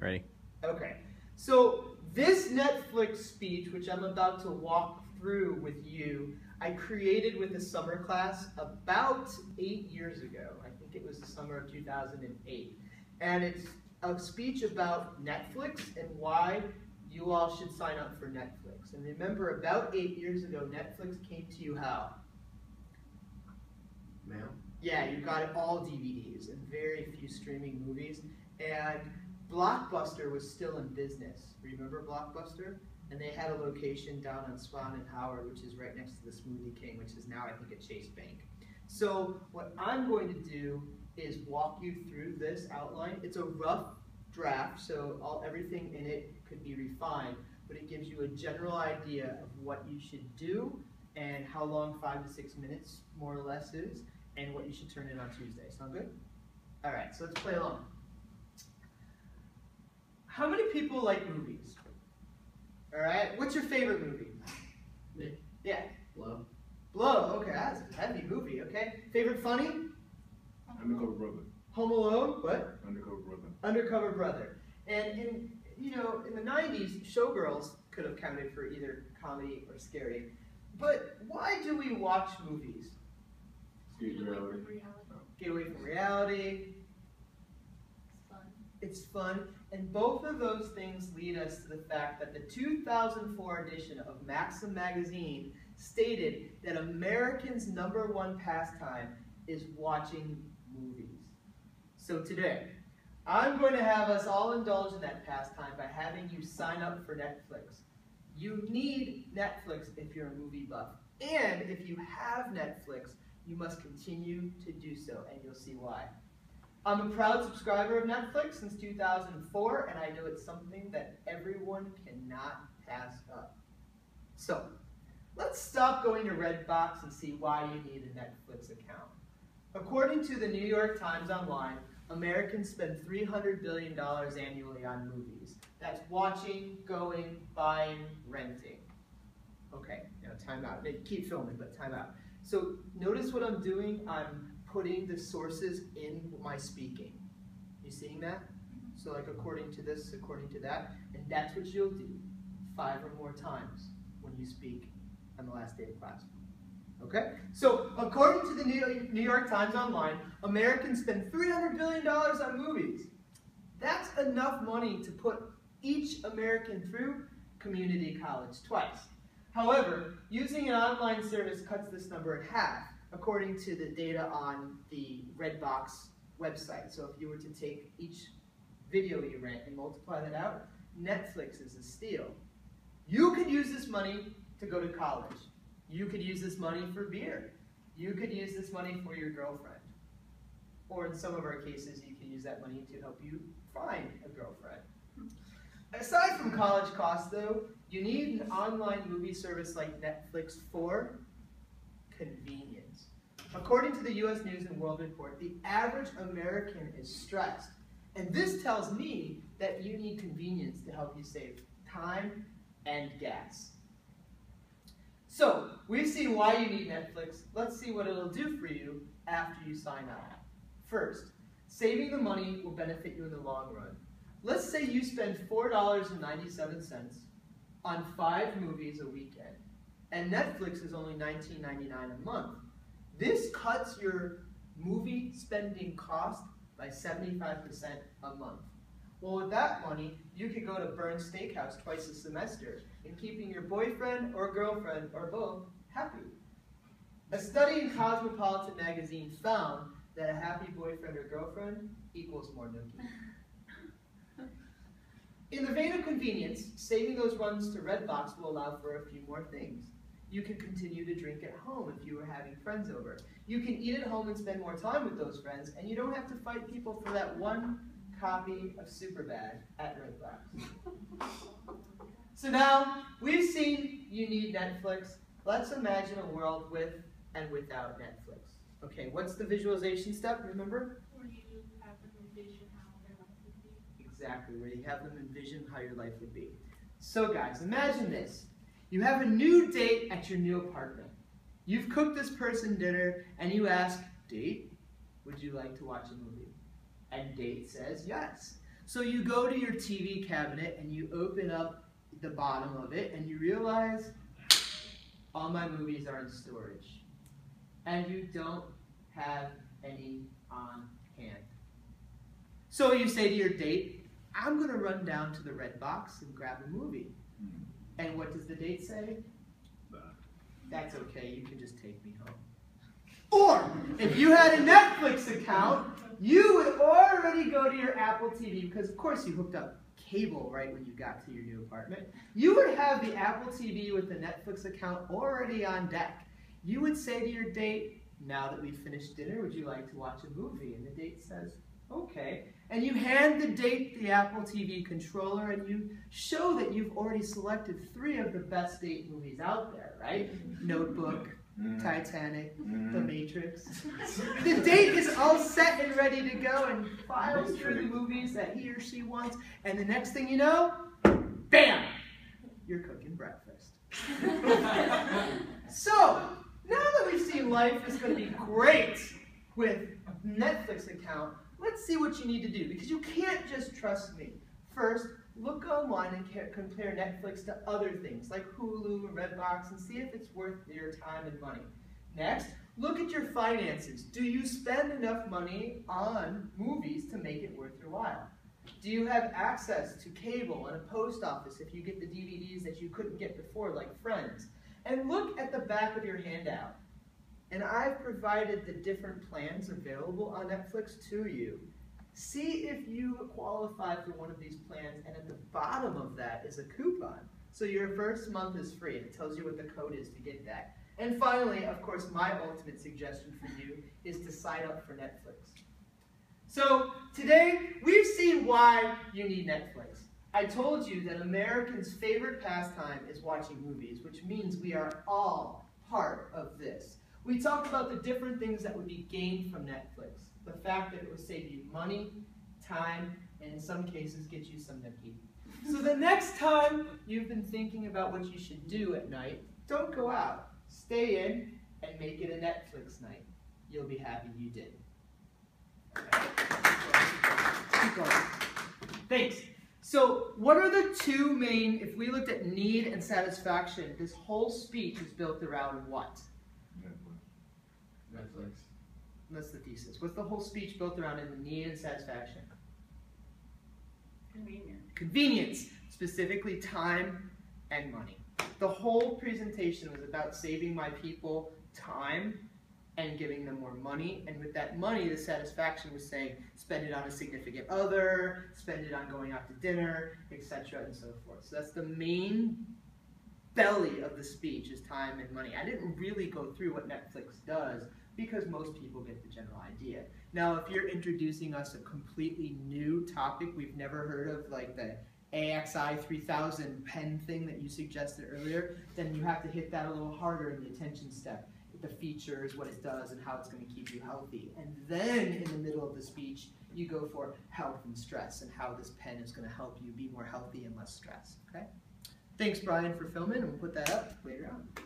Ready? Okay. So this Netflix speech, which I'm about to walk through with you, I created with a summer class about 8 years ago. I think it was the summer of 2008. And it's a speech about Netflix and why you all should sign up for Netflix. And remember, about 8 years ago, Netflix came to you how? Mail? Yeah, you got all DVDs and very few streaming movies. And Blockbuster was still in business. Remember Blockbuster? And they had a location down on Swan and Howard, which is right next to the Smoothie King, which is now, I think, at Chase Bank. So what I'm going to do is walk you through this outline. It's a rough draft, so everything in it could be refined, but it gives you a general idea of what you should do and how long 5 to 6 minutes, more or less, is, and what you should turn in on Tuesday. Sound good? All right, so let's play along. How many people like movies? All right, what's your favorite movie? Me? Yeah. Blow? Blow, okay, that's a heavy movie, okay. Favorite funny? Undercover Brother. Home Alone, what? Undercover Brother. Undercover Brother. And in the 90s, Showgirls could have counted for either comedy or scary. But why do we watch movies? Escape reality. Get away from reality. It's fun. It's fun. And both of those things lead us to the fact that the 2004 edition of Maxim magazine stated that Americans' #1 pastime is watching movies. So today, I'm going to have us all indulge in that pastime by having you sign up for Netflix. You need Netflix if you're a movie buff. And if you have Netflix, you must continue to do so, and you'll see why. I'm a proud subscriber of Netflix since 2004, and I know it's something that everyone cannot pass up. So, let's stop going to Redbox and see why you need a Netflix account. According to the New York Times Online, Americans spend $300 billion annually on movies. That's watching, going, buying, renting. Okay, now time out. Keep filming, but time out. So notice what I'm doing. I'm putting the sources in my speaking. You seeing that? So like according to this, according to that, and that's what you'll do 5 or more times when you speak on the last day of class. Okay? So according to the New York Times Online, Americans spend $300 billion on movies. That's enough money to put each American through community college twice. However, using an online service cuts this number in half, according to the data on the Redbox website. So if you were to take each video you rent and multiply that out, Netflix is a steal. You could use this money to go to college. You could use this money for beer. You could use this money for your girlfriend. Or in some of our cases, you can use that money to help you find a girlfriend. Aside from college costs, though, you need an online movie service like Netflix for convenience. According to the U.S. News and World Report, the average American is stressed. And this tells me that you need convenience to help you save time and gas. So, we've seen why you need Netflix. Let's see what it'll do for you after you sign up. First, saving the money will benefit you in the long run. Let's say you spend $4.97 on 5 movies a weekend, and Netflix is only $19.99 a month. This cuts your movie spending cost by 75% a month. Well, with that money, you could go to Burns Steakhouse twice a semester and keeping your boyfriend or girlfriend or both happy. A study in Cosmopolitan magazine found that a happy boyfriend or girlfriend equals more nookie. In the vein of convenience, saving those runs to Redbox will allow for a few more things. You can continue to drink at home if you were having friends over. You can eat at home and spend more time with those friends, and you don't have to fight people for that one copy of Superbad at Redbox. So now, we've seen you need Netflix. Let's imagine a world with and without Netflix. Okay, what's the visualization step, remember? Where you have them envision how their life would be. Exactly, where you have them envision how your life would be. So guys, imagine this. You have a new date at your new apartment. You've cooked this person dinner, and you ask, date, would you like to watch a movie? And date says yes. So you go to your TV cabinet and you open up the bottom of it and you realize all my movies are in storage. And you don't have any on hand. So you say to your date, I'm going to run down to the red box and grab a movie. And what does the date say? That's okay, you can just take me home. Or, if you had a Netflix account, you would already go to your Apple TV, because of course you hooked up cable right when you got to your new apartment. You would have the Apple TV with the Netflix account already on deck. You would say to your date, now that we've finished dinner, would you like to watch a movie? And the date says, okay. And you hand the date the Apple TV controller and you show that you've already selected 3 of the best date movies out there, right? Notebook, Titanic, The Matrix. The date is all set and ready to go and files through the movies that he or she wants. And the next thing you know, bam, you're cooking breakfast. So, now that we've seen life is going to be great with Netflix account, let's see what you need to do, because you can't just trust me. First, look online and compare Netflix to other things like Hulu and Redbox and see if it's worth your time and money. Next, look at your finances. Do you spend enough money on movies to make it worth your while? Do you have access to cable and a post office if you get the DVDs that you couldn't get before, like Friends? And look at the back of your handout. And I've provided the different plans available on Netflix to you. See if you qualify for one of these plans, and at the bottom of that is a coupon. So your first month is free, and it tells you what the code is to get that. And finally, of course, my ultimate suggestion for you is to sign up for Netflix. So today, we've seen why you need Netflix. I told you that Americans' favorite pastime is watching movies, which means we are all part of this. We talked about the different things that would be gained from Netflix. The fact that it would save you money, time, and in some cases get you some nookie. So the next time you've been thinking about what you should do at night, don't go out. Stay in and make it a Netflix night. You'll be happy you did. Keep going. Thanks. So what are the 2 main, if we looked at need and satisfaction, this whole speech is built around what? Netflix. That's the thesis. What's the whole speech built around in the need and satisfaction? Convenient. Convenience, specifically time and money. The whole presentation was about saving my people time and giving them more money. And with that money, the satisfaction was saying, spend it on a significant other, spend it on going out to dinner, etc. and so forth. So that's the main belly of the speech, is time and money. I didn't really go through what Netflix does, because most people get the general idea. Now, if you're introducing us a completely new topic we've never heard of, like the AXI 3000 pen thing that you suggested earlier, then you have to hit that a little harder in the attention step. The features, what it does, and how it's going to keep you healthy. And then, in the middle of the speech, you go for health and stress and how this pen is going to help you be more healthy and less stressed. Okay? Thanks, Brian, for filming, and we'll put that up later on.